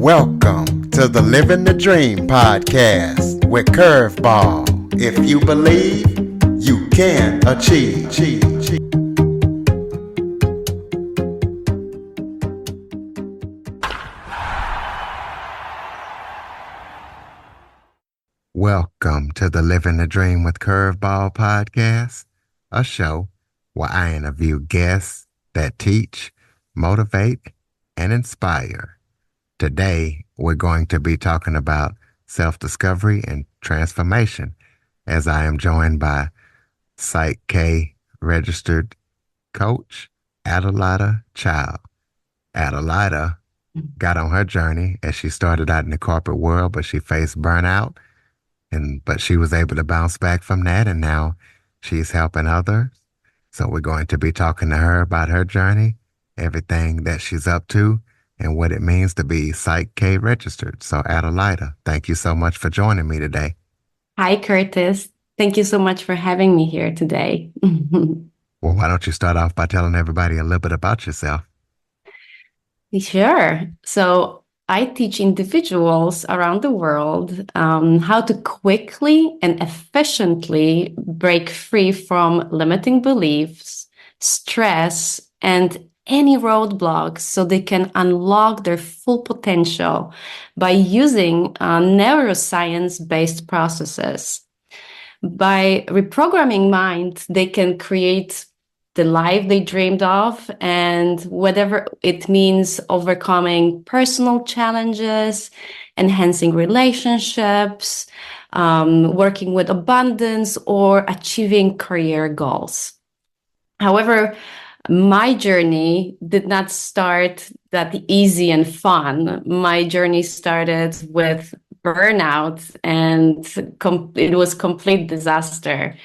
Welcome to the Living the Dream podcast with Curveball. If you believe, you can achieve. Welcome to the Living the Dream with Curveball podcast, a show where I interview guests that teach, motivate, and inspire. Today, we're going to be talking about self-discovery and transformation, as I am joined by Psych K registered coach, Adelajda Child. Adelajda got on her journey as she started out in the corporate world, but she faced burnout, but she was able to bounce back from that, and now she's helping others. So we're going to be talking to her about her journey, everything that she's up to, and what it means to be Psych K registered. So Adelajda, thank you so much for joining me today. Hi, Curtis. Thank you so much for having me here today. Well, why don't you start off by telling everybody a little bit about yourself? Sure. So I teach individuals around the world how to quickly and efficiently break free from limiting beliefs, stress, and any roadblocks so they can unlock their full potential by using neuroscience-based processes. By reprogramming mind, they can create the life they dreamed of, and whatever it means, overcoming personal challenges, enhancing relationships, working with abundance, or achieving career goals. However, my journey did not start that easy and fun. My journey started with burnout, and it was complete disaster.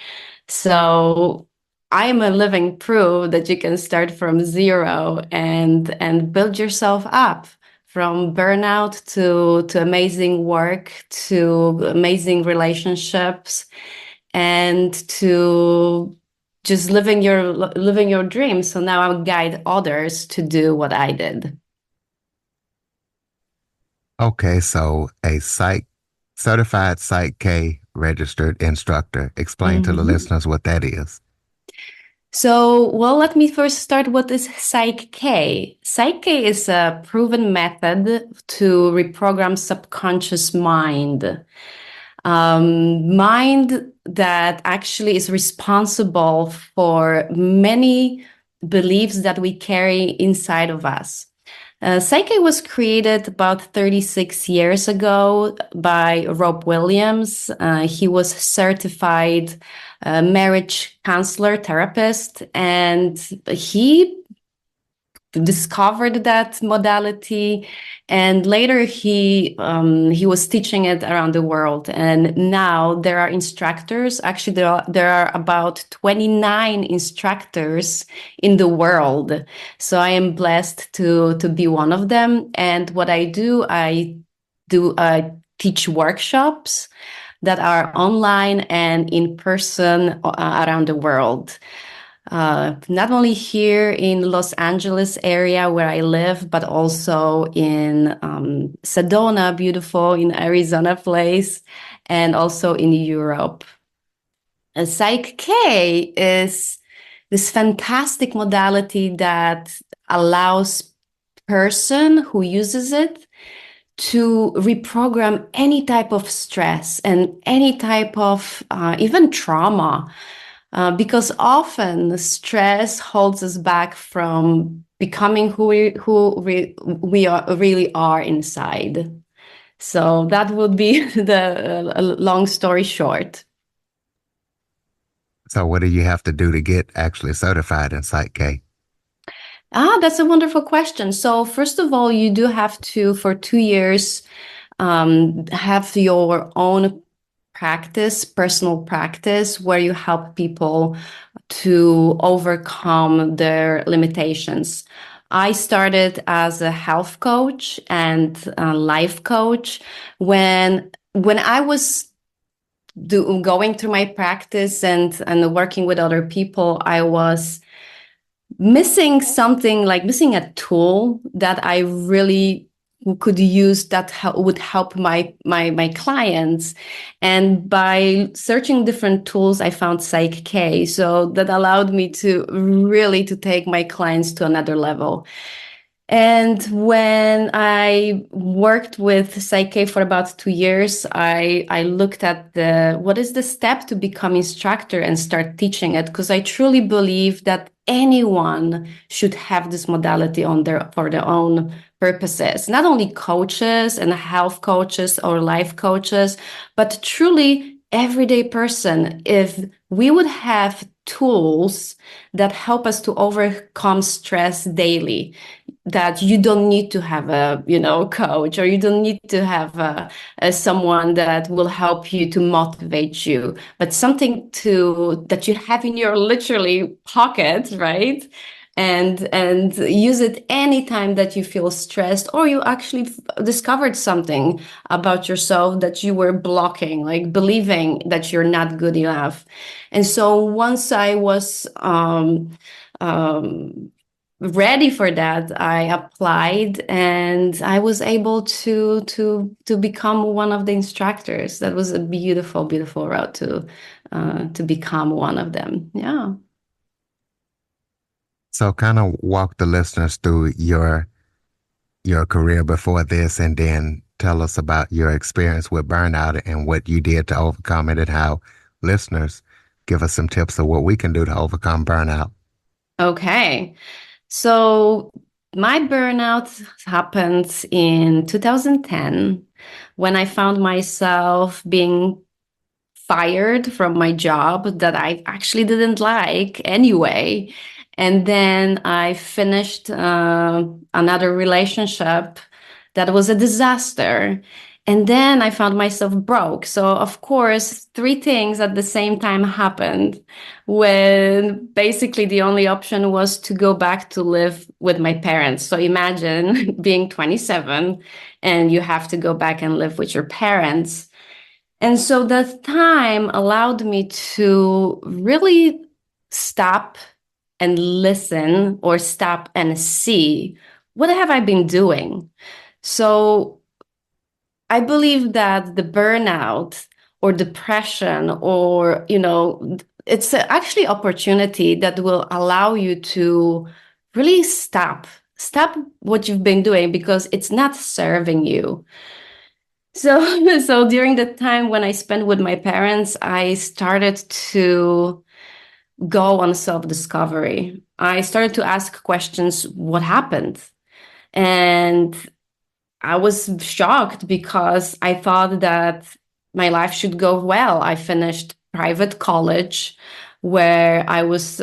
So I'm a living proof that you can start from zero and build yourself up from burnout to amazing work, to amazing relationships, and to just living your dreams. So now I guide others to do what I did. Okay, so a certified Psych K registered instructor. Explain to the listeners what that is. So, well, let me first start what is Psych K. Psych K is a proven method to reprogram subconscious mind. Mind that actually is responsible for many beliefs that we carry inside of us. Psych K was created about 36 years ago by Rob Williams. He was certified marriage counselor, therapist, and he discovered that modality, and later he was teaching it around the world. And now there are instructors. Actually, there are about 29 instructors in the world. So I am blessed to be one of them. And what I teach workshops that are online and in person around the world. Not only here in Los Angeles area where I live, but also in Sedona, beautiful in Arizona place, and also in Europe. Psych K is this fantastic modality that allows person who uses it to reprogram any type of stress and any type of even trauma. Because often stress holds us back from becoming who we really are inside. So that would be the long story short. So what do you have to do to get actually certified in Psych K? That's a wonderful question. So first of all, you do have to, for 2 years, have your own personal practice, where you help people to overcome their limitations. I started as a health coach and a life coach. When I was going through my practice and working with other people, I was missing something, like missing a tool that I really could use that would help my clients. And by searching different tools, I found Psych K. So that allowed me to really to take my clients to another level. And when I worked with Psych K for about 2 years, I looked at what is the step to become instructor and start teaching it, because I truly believe that anyone should have this modality for their own purposes. Not only coaches and health coaches or life coaches, but truly everyday person. If we would have tools that help us to overcome stress daily, that you don't need to have a coach, or you don't need to have someone that will help you to motivate you, but something that you have in your literally pocket, right? And use it anytime that you feel stressed, or you actually discovered something about yourself that you were blocking, like believing that you're not good enough. And so once I was ready for that, I applied, and I was able to become one of the instructors. That was a beautiful, beautiful route to become one of them. Yeah. So kind of walk the listeners through your career before this, and then tell us about your experience with burnout and what you did to overcome it, and how listeners give us some tips of what we can do to overcome burnout. Okay. So my burnout happened in 2010, when I found myself being fired from my job that I actually didn't like anyway. And then I finished another relationship that was a disaster. And then I found myself broke. So, of course, three things at the same time happened, when basically the only option was to go back to live with my parents. So, imagine being 27 and you have to go back and live with your parents. And so that time allowed me to really stop and listen, or stop and see, what have I been doing? So I believe that the burnout or depression, or, it's actually opportunity that will allow you to really stop what you've been doing, because it's not serving you. So, so during the time when I spent with my parents, I started to go on self-discovery. I started to ask questions, what happened? And I was shocked, because I thought that my life should go well. I finished private college, where I was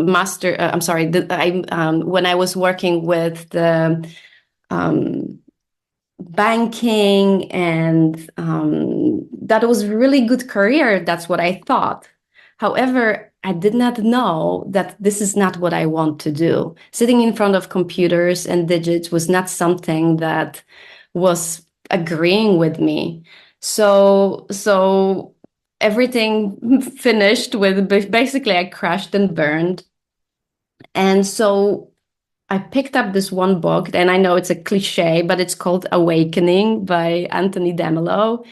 master. I'm sorry. When I was working with the um, banking, and that was really good career. That's what I thought. However, I did not know that this is not what I want to do. Sitting in front of computers and digits was not something that was agreeing with me. So everything finished with, basically, I crashed and burned. And so I picked up this one book, and I know it's a cliche, but it's called Awakening by Anthony DeMello.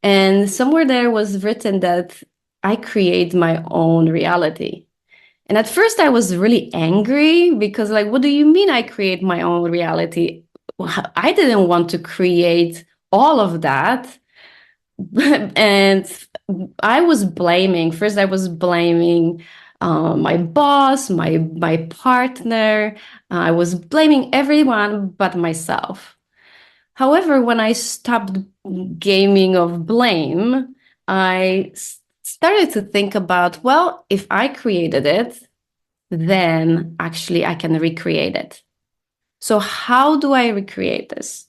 And somewhere there was written that I create my own reality. And at first I was really angry, because, like, what do you mean I create my own reality? Well, I didn't want to create all of that. And I was blaming my boss, my partner. I was blaming everyone but myself. However, when I stopped gaming of blame, I started to think about, well, if I created it, then actually I can recreate it. So how do I recreate this?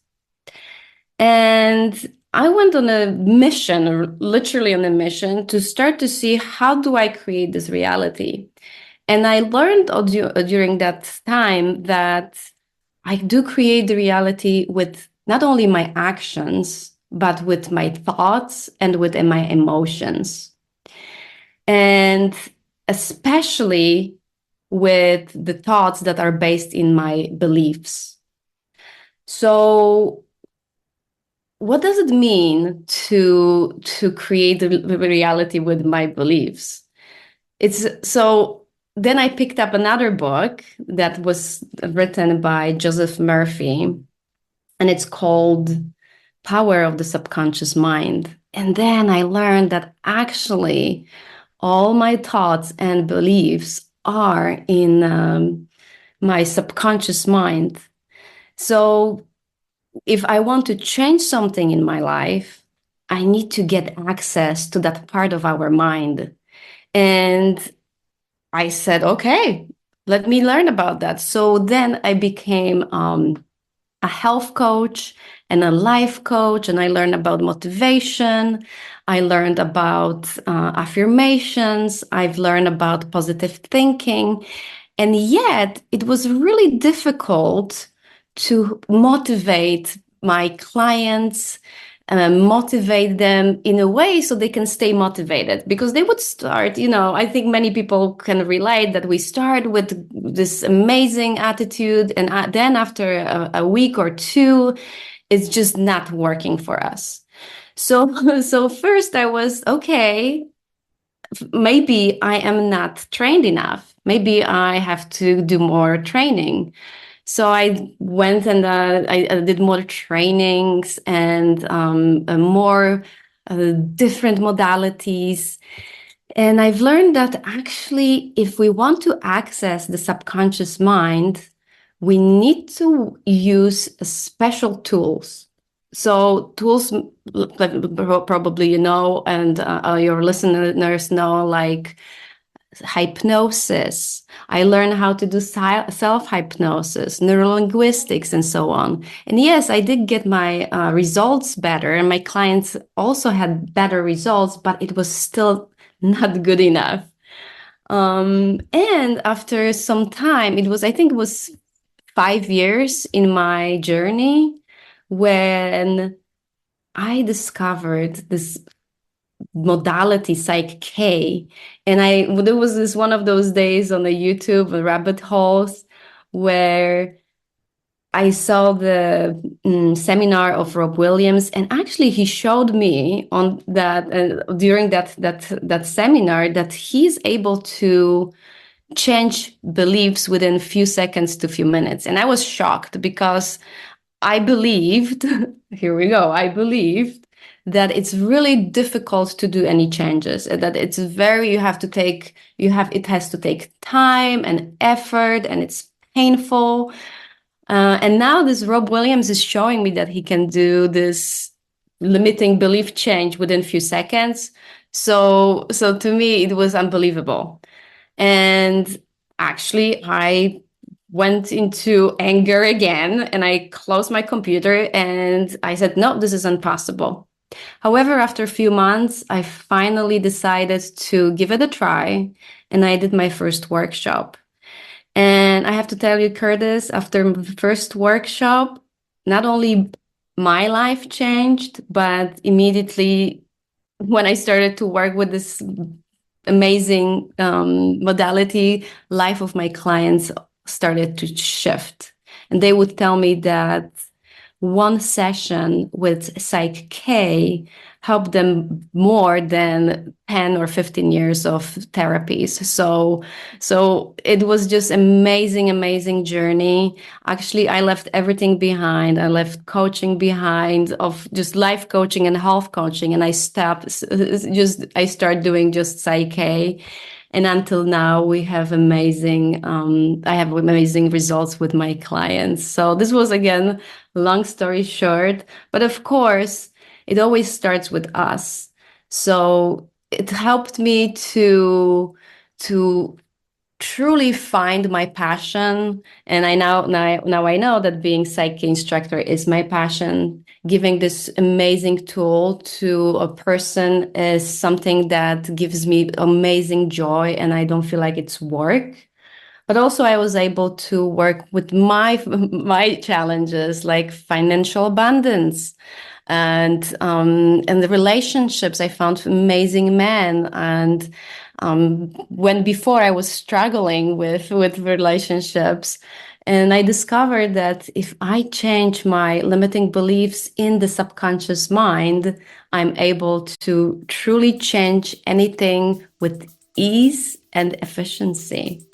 And I went on a mission, or literally on a mission, to start to see, how do I create this reality? And I learned during that time that I do create the reality with not only my actions, but with my thoughts and with my emotions. And especially with the thoughts that are based in my beliefs. So what does it mean to create the reality with my beliefs? It's so then I picked up another book that was written by Joseph Murphy, and it's called Power of the Subconscious Mind. And then I learned that actually all my thoughts and beliefs are in my subconscious mind. So if I want to change something in my life, I need to get access to that part of our mind. And I said, okay, let me learn about that. So then I became a health coach and a life coach, and I learned about motivation. I learned about affirmations. I've learned about positive thinking. And yet it was really difficult to motivate my clients, motivate them in a way so they can stay motivated, because they would start, I think many people can relate that we start with this amazing attitude, and then after a week or two, it's just not working for us. So, so first I was, okay, maybe I am not trained enough. Maybe I have to do more training. So I went and I did more trainings and more different modalities. And I've learned that actually, if we want to access the subconscious mind, we need to use special tools. So tools like probably and your listeners know, like hypnosis. I learned how to do self-hypnosis, neurolinguistics, and so on. And yes, I did get my results better, and my clients also had better results, but it was still not good enough. And after some time, I think it was 5 years in my journey when I discovered this modality Psych K. And there was this one of those days on the YouTube rabbit holes where I saw the seminar of Rob Williams, and actually he showed me on that during that seminar that he's able to change beliefs within a few seconds to a few minutes. And I was shocked because I believed, here we go, I believed that it's really difficult to do any changes, that it has to take time and effort, and it's painful. And now this Rob Williams is showing me that he can do this limiting belief change within a few seconds. So to me, it was unbelievable. And actually, I went into anger again, and I closed my computer and I said, no, this is impossible. However, after a few months, I finally decided to give it a try, and I did my first workshop. And I have to tell you, Curtis, after the first workshop, not only my life changed, but immediately when I started to work with this amazing modality, life of my clients started to shift. And they would tell me that one session with Psych K helped them more than 10 or 15 years of therapies. So it was just amazing journey. Actually, I left everything behind. I left coaching behind, of just life coaching and health coaching. And I started doing just Psych K. And until now, I have amazing results with my clients. So this was, again, long story short, but of course, it always starts with us. So it helped me to truly find my passion. And now I know that being Psych K instructor is my passion. Giving this amazing tool to a person is something that gives me amazing joy, and I don't feel like it's work. But also I was able to work with my challenges like financial abundance and the relationships. I found amazing men, and when before I was struggling with relationships, and I discovered that if I change my limiting beliefs in the subconscious mind, I'm able to truly change anything with ease and efficiency.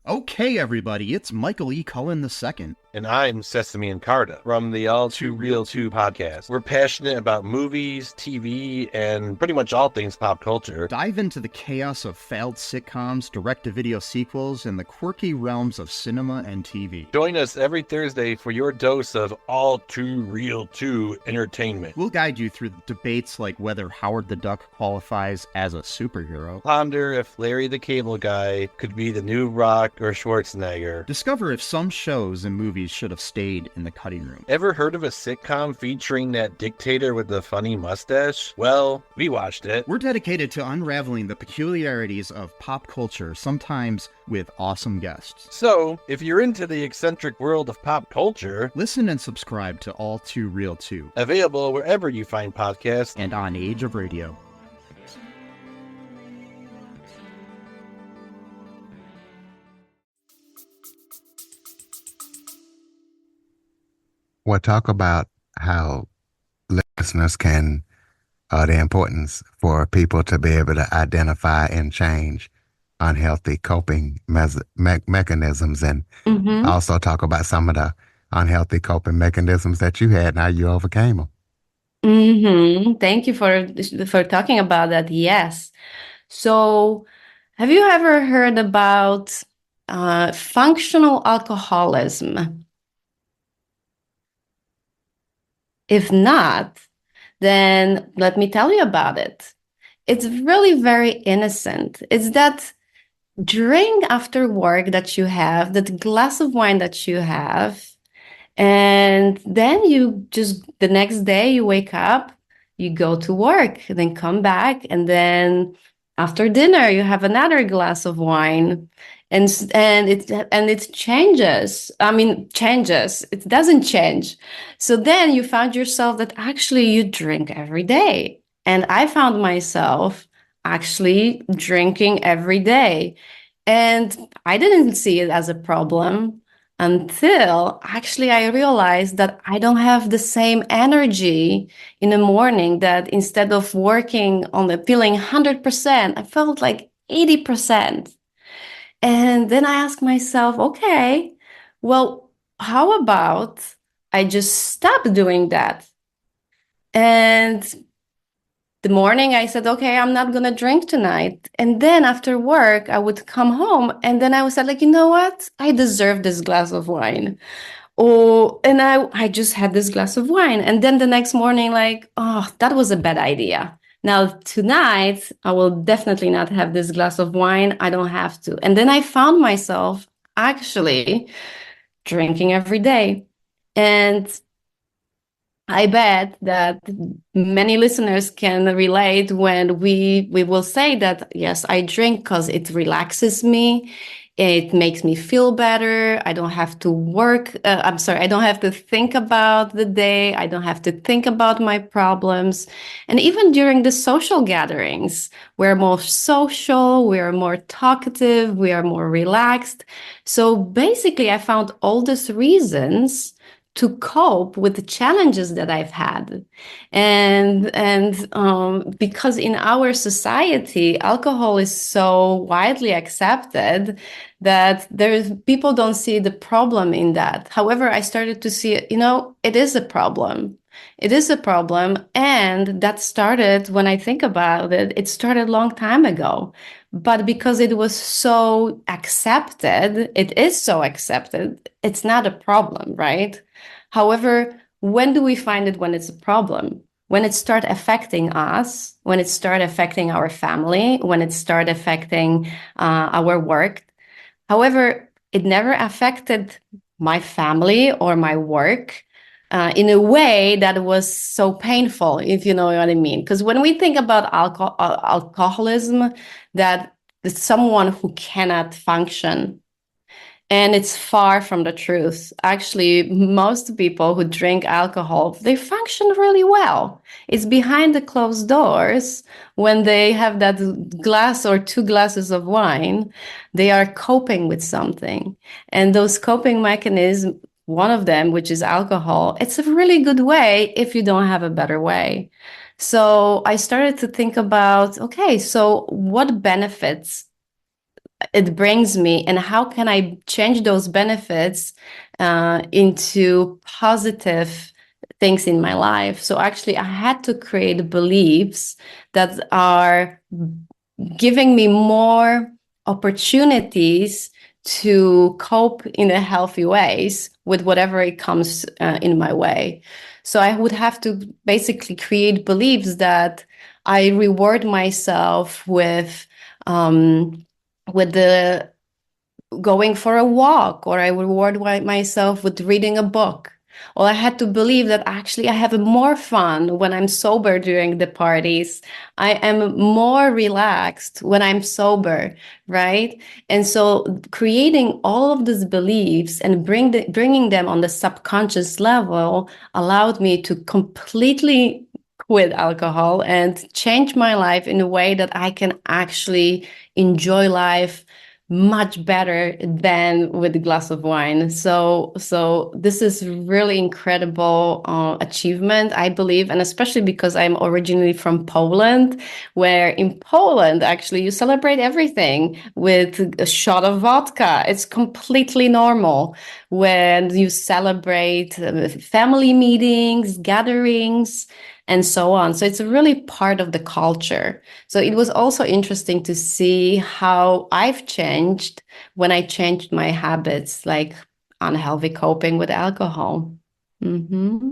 Okay, everybody, it's Michael E. Cullen II. And I'm Sesame and Carta from the All Too Real 2 podcast. We're passionate about movies, TV, and pretty much all things pop culture. Dive into the chaos of failed sitcoms, direct-to-video sequels, and the quirky realms of cinema and TV. Join us every Thursday for your dose of All Too Real 2 entertainment. We'll guide you through debates like whether Howard the Duck qualifies as a superhero. Ponder if Larry the Cable Guy could be the new Rock or Schwarzenegger. Discover if some shows and movies should have stayed in the cutting room. Ever heard of a sitcom featuring that dictator with the funny mustache? Well, we watched it. We're dedicated to unraveling the peculiarities of pop culture, sometimes with awesome guests. So, if you're into the eccentric world of pop culture, listen and subscribe to All Too Real 2. Available wherever you find podcasts and on Age of Radio. We'll talk about how listeners can, the importance for people to be able to identify and change unhealthy coping mechanisms, and also talk about some of the unhealthy coping mechanisms that you had and how you overcame them. Thank you for talking about that. Yes. So have you ever heard about functional alcoholism? If not, then let me tell you about it. It's really very innocent. It's that drink after work that you have, that glass of wine that you have, and then you just, the next day you wake up, you go to work, then come back, and then after dinner you have another glass of wine. And it changes. I mean, changes. It doesn't change. So then you found yourself that actually you drink every day. And I found myself actually drinking every day. And I didn't see it as a problem until actually I realized that I don't have the same energy in the morning, that instead of working on the feeling 100%, I felt like 80%. And then I asked myself, okay, well, how about I just stop doing that? And the morning I said, okay, I'm not going to drink tonight. And then after work, I would come home and then I was like, you know what? I deserve this glass of wine. Oh, and I just had this glass of wine. And then the next morning, like, oh, that was a bad idea. Now, tonight, I will definitely not have this glass of wine. I don't have to. And then I found myself actually drinking every day. And I bet that many listeners can relate when we will say that, yes, I drink because it relaxes me. It makes me feel better. I don't have to work. I don't have to think about the day. I don't have to think about my problems. And even during the social gatherings, we're more social, we are more talkative, we are more relaxed. So basically, I found all these reasons to cope with the challenges that I've had. And because in our society, alcohol is so widely accepted that people don't see the problem in that. However, I started to see, it is a problem. It is a problem. And that started, when I think about it, it started a long time ago. But because it was so accepted, it is so accepted, it's not a problem, right? However, when do we find it when it's a problem? When it starts affecting us, when it starts affecting our family, when it starts affecting our work. However, it never affected my family or my work in a way that was so painful, if you know what I mean. Because when we think about alcoholism, that is someone who cannot function. And it's far from the truth. Actually, most people who drink alcohol, they function really well. It's behind the closed doors when they have that glass or 2 glasses of wine, they are coping with something. And those coping mechanisms, one of them, which is alcohol, it's a really good way if you don't have a better way. So I started to think about, okay, so what benefits it brings me, and how can I change those benefits into positive things in my life? So actually, I had to create beliefs that are giving me more opportunities to cope in a healthy ways with whatever it comes in my way. So I would have to basically create beliefs that I reward myself with the going for a walk, or I reward myself with reading a book. Or I had to believe that actually I have more fun when I'm sober during the parties. I am more relaxed when I'm sober, right? And so creating all of these beliefs and bringing them on the subconscious level allowed me to completely quit alcohol and change my life in a way that I can actually enjoy life much better than with a glass of wine. So this is really incredible achievement, I believe, and especially because I'm originally from Poland, where in Poland actually you celebrate everything with a shot of vodka. It's completely normal when you celebrate family meetings, gatherings, and so on. So it's really part of the culture. So it was also interesting to see how I've changed when I changed my habits, like unhealthy coping with alcohol. Mm-hmm.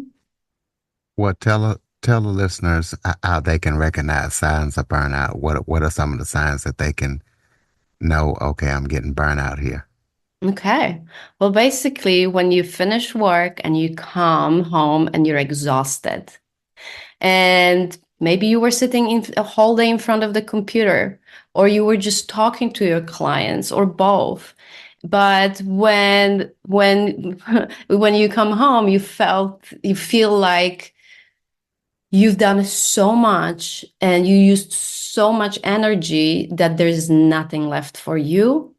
Well, tell the listeners how they can recognize signs of burnout. What are some of the signs that they can know? Okay, I'm getting burnout here. Okay. Well, basically, when you finish work and you come home and you're exhausted, and maybe you were sitting in a whole day in front of the computer, or you were just talking to your clients, or both. But when when you come home, you feel like you've done so much and you used so much energy that there's nothing left for you.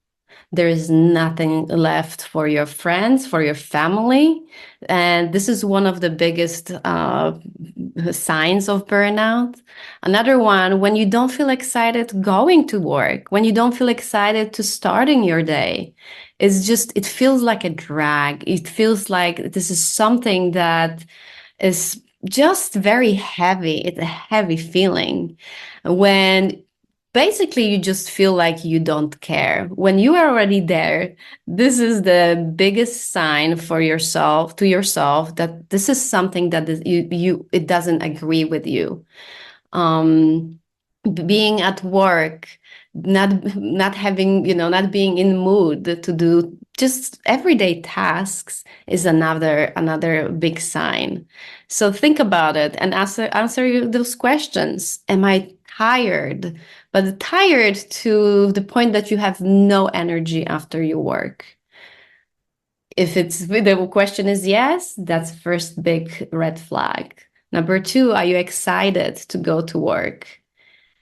There is nothing left for your friends, for your family. And this is one of the biggest signs of burnout. Another one, when you don't feel excited going to work, when you don't feel excited to starting your day, it feels like a drag. It feels like this is something that is just very heavy. It's a heavy feeling when basically you just feel like you don't care. When you are already there, this is the biggest sign for yourself, to yourself, that this is something that is, it doesn't agree with you. Being at work, not having, not being in mood to do just everyday tasks is another big sign. So think about it and answer those questions. Am I tired? But tired to the point that you have no energy after your work. If the question is yes, that's first big red flag. Number 2, are you excited to go to work?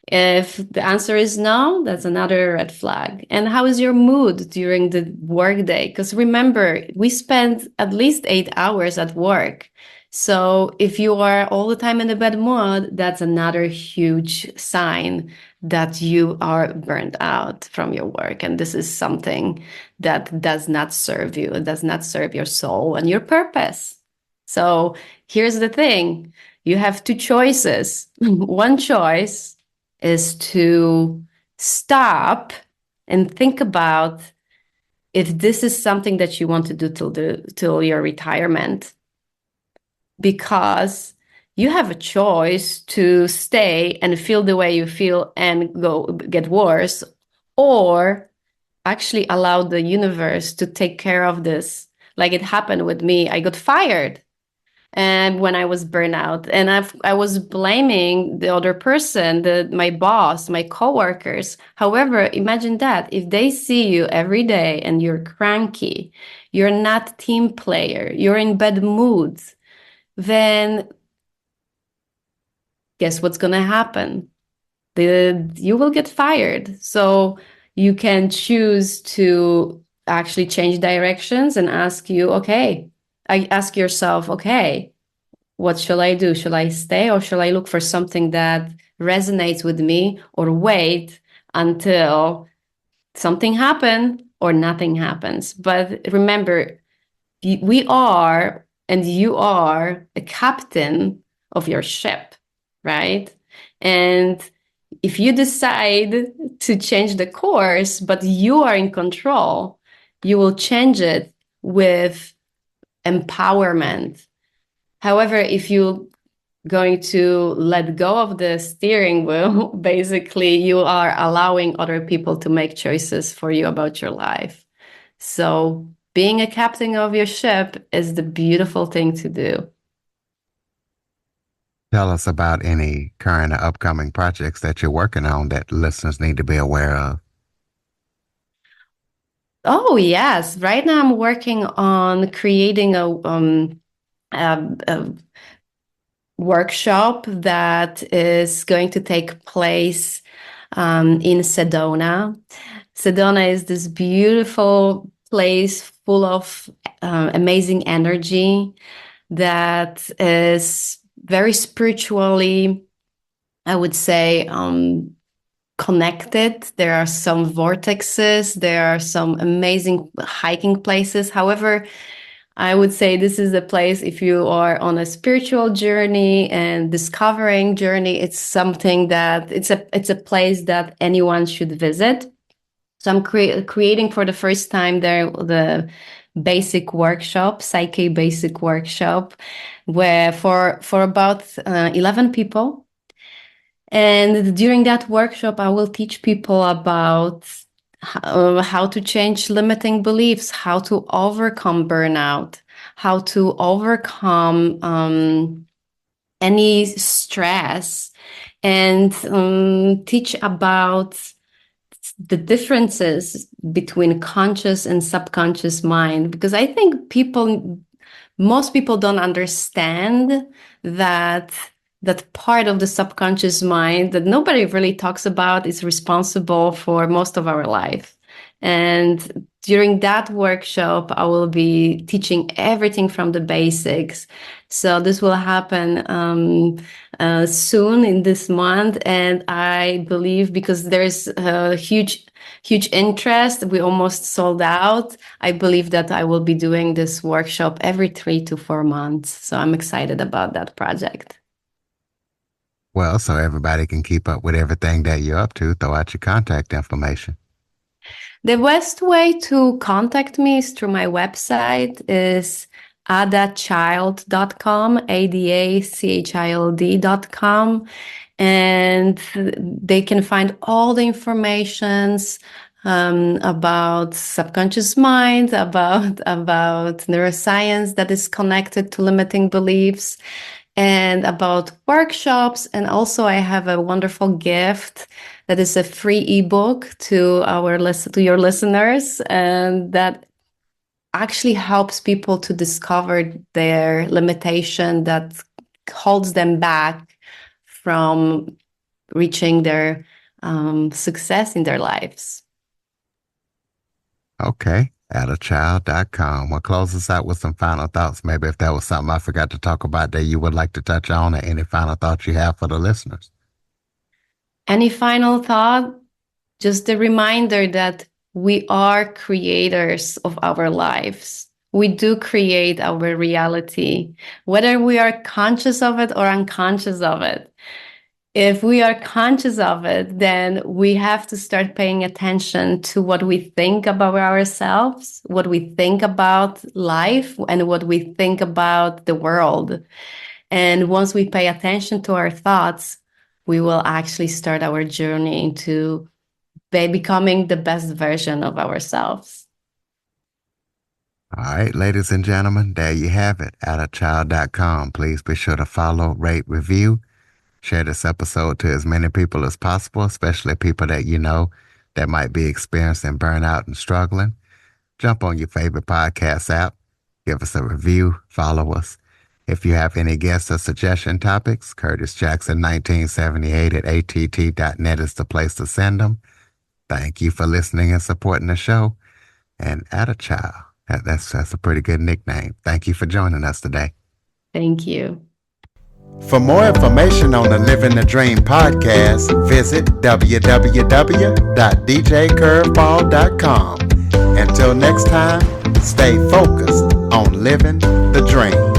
If the answer is no, that's another red flag. And how is your mood during the workday? Because remember, we spend at least 8 hours at work. So if you are all the time in a bad mood, that's another huge sign that you are burned out from your work. And this is something that does not serve you. It does not serve your soul and your purpose. So here's the thing. You have 2 choices. One choice is to stop and think about if this is something that you want to do till your retirement, because you have a choice to stay and feel the way you feel and go get worse, or actually allow the universe to take care of this. Like it happened with me. I got fired. and when I was burnout, and I was blaming the other person, my boss, my coworkers. However, imagine that if they see you every day and you're cranky, you're not team player, you're in bad moods, then guess what's going to happen? You will get fired. So you can choose to actually change directions and ask yourself, okay, what shall I do? Shall I stay or shall I look for something that resonates with me, or wait until something happens or nothing happens? But remember, we are, and you are a captain of your ship, right? And if you decide to change the course, but you are in control, you will change it with empowerment. However, if you going to let go of the steering wheel, basically you are allowing other people to make choices for you about your life. So being a captain of your ship is the beautiful thing to do. Tell us about any current or upcoming projects that you're working on that listeners need to be aware of. Oh, yes. Right now I'm working on creating a workshop that is going to take place in Sedona. Sedona is this beautiful place full of amazing energy that is very spiritually, I would say, connected. There are some vortexes, there are some amazing hiking places. However, I would say this is a place, if you are on a spiritual journey and discovering journey, it's something that it's a place that anyone should visit. So I'm creating for the first time there the basic workshop, Psych K basic workshop, where for about 11 people. And during that workshop, I will teach people about how to change limiting beliefs, how to overcome burnout, how to overcome any stress, and teach about the differences between conscious and subconscious mind. Because I think most people don't understand that part of the subconscious mind that nobody really talks about is responsible for most of our life. And during that workshop, I will be teaching everything from the basics. So this will happen soon in this month. And I believe because there's a huge interest, we almost sold out. I believe that I will be doing this workshop every 3 to 4 months. So I'm excited about that project. Well, so everybody can keep up with everything that you're up to, throw out your contact information. The best way to contact me is through my website is adachild.com, adachild.com. And they can find all the informations about subconscious mind, about neuroscience that is connected to limiting beliefs, and about workshops. And also I have a wonderful gift that is a free ebook to your listeners, and that actually helps people to discover their limitation that holds them back from reaching their success in their lives. Okay. Adelajda.com. Well, close us out with some final thoughts. Maybe if that was something I forgot to talk about that you would like to touch on, or any final thoughts you have for the listeners. Any final thought? Just a reminder that we are creators of our lives. We do create our reality, whether we are conscious of it or unconscious of it. If we are conscious of it, then we have to start paying attention to what we think about ourselves, what we think about life, and what we think about the world. And once we pay attention to our thoughts, we will actually start our journey into becoming the best version of ourselves. All right, ladies and gentlemen, there you have it. Adelajdachild.com. Please be sure to follow, rate, review, share this episode to as many people as possible, especially people that you know that might be experiencing burnout and struggling. Jump on your favorite podcast app, give us a review, follow us. If you have any guests or suggestion topics, Curtis Jackson 1978 at att.net is the place to send them. Thank you for listening and supporting the show. And Adelajda, that's a pretty good nickname. Thank you for joining us today. Thank you. For more information on the Living the Dream podcast, visit www.djcurveball.com. Until next time, stay focused on living the dream.